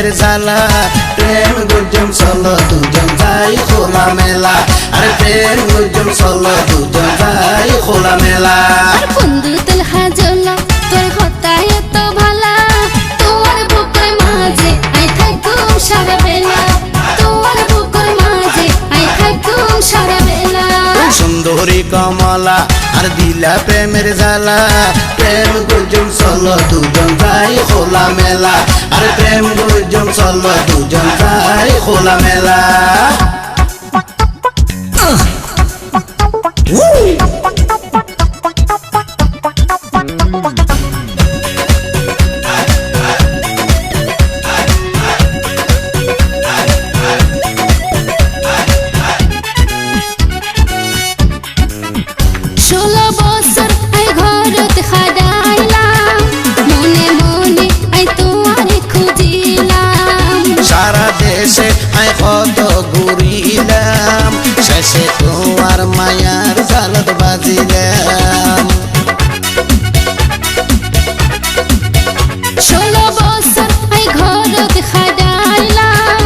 প্রেমের জ্বালা প্রেম গুঞ্জন চলো দুজন যাই খোলা মেলা আরে প্রেম গুঞ্জন চলো দুজন যাই খোলা মেলা বন্ধু তেল হাজলা তোর হতায় এত ভালা তোর বুকের মাঝে আই থাকুম সারা বেলা তোর বুকের মাঝে আই থাকুম সারা বেলা সুন্দরী কমলা আর দিলা প্রেমের জ্বালা প্রেম গুঞ্জন চলো দুজন যাই খোলা মেলা আরে প্রেম গুঞ্জন চলো দুজন যাই খোলা মেলা আই কত ঘুরিলাম শেষে তোমার মায়ার জালত বাজিলাম 16 বছর আই ঘরত খাডাইলাম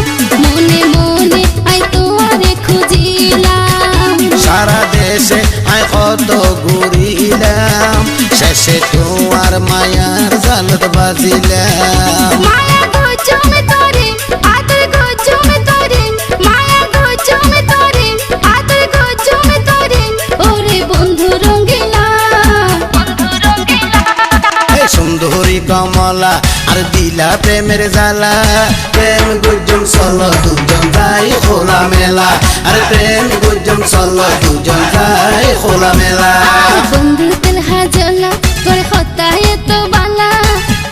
মনে মনে আই তোমারে খুঁজিলাম সারা দেশে আই কত ঘুরিলাম শেষে তোমার মায়ার জালত বাজিলাম মায়া গো জমে তোরে আদর গো জমে তোরে মায়া গো জমে তোরে আদর গো জমে তোরে ওরে বন্ধু রঙ্গিলা এ সুন্দরী কমলা আর দিলা প্রেমের জ্বালা প্রেম গুঞ্জন চলো দুজন যাই খোলা মেলা আর প্রেম গুঞ্জন চলো দুজন যাই খোলা মেলা বন্ধু তেল হাজলা তোর হতায় এত বালা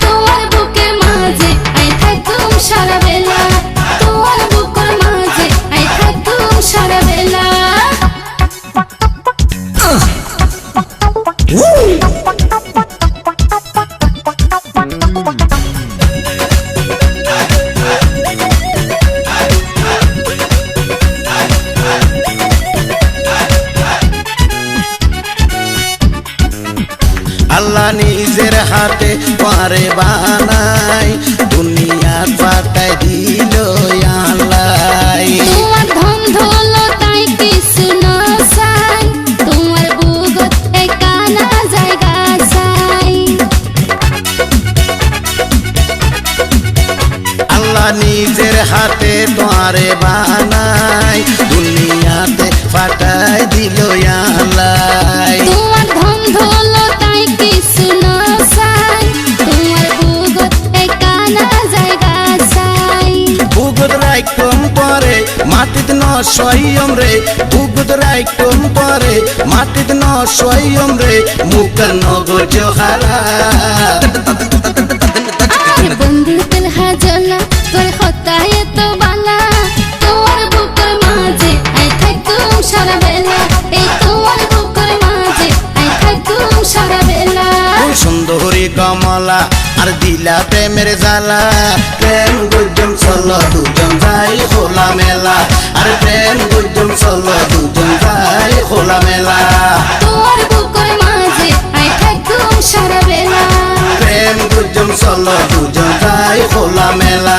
তোমার বুকের মাঝে আই থাকুম সারা বেলা তোমার বুকের মাঝে আই থাকুম সারা বেলা আল্লাহ নিজের হাতে পারে বানাই দুনিয়া পাতায় দিল আল্লাহ তোমার ধন দৌলতাই কিছু না চাই তোমার বুকত একানা জায়গা চাই আল্লাহ নিজের হাতে পারে বানাই দুনিয়াতে পাতায় দিল আল্লাহ তোমার ধন দৌলতাই কিছু না চাই তোমার বুকত একানা জায়গা চাই বুগুদ রাইকম পরে মাটিত ন সয়ম রে বুগুদ রাইকম পরে মাটিত ন সয়ম রে মুখ নগর জহারা বন্ধু তেল হাজলা তোর হতায় এত বালা তোমার বুকের মাঝে আই থাকুম সারা বেলা এই তোমার বুকের মাঝে আই থাকুম সারা বেলা সুন্দরী কমলা আর দিলা প্রেমের জ্বালা প্রেম গুঞ্জন চলো দুজন যাই খোলা মেলা আর প্রেম গুঞ্জন চলো দুজন যাই খোলা মেলা তোমার বুকের মাঝে আই থাকুম সারা বেলা প্রেম গুঞ্জন চলো দুজন যাই খোলা মেলা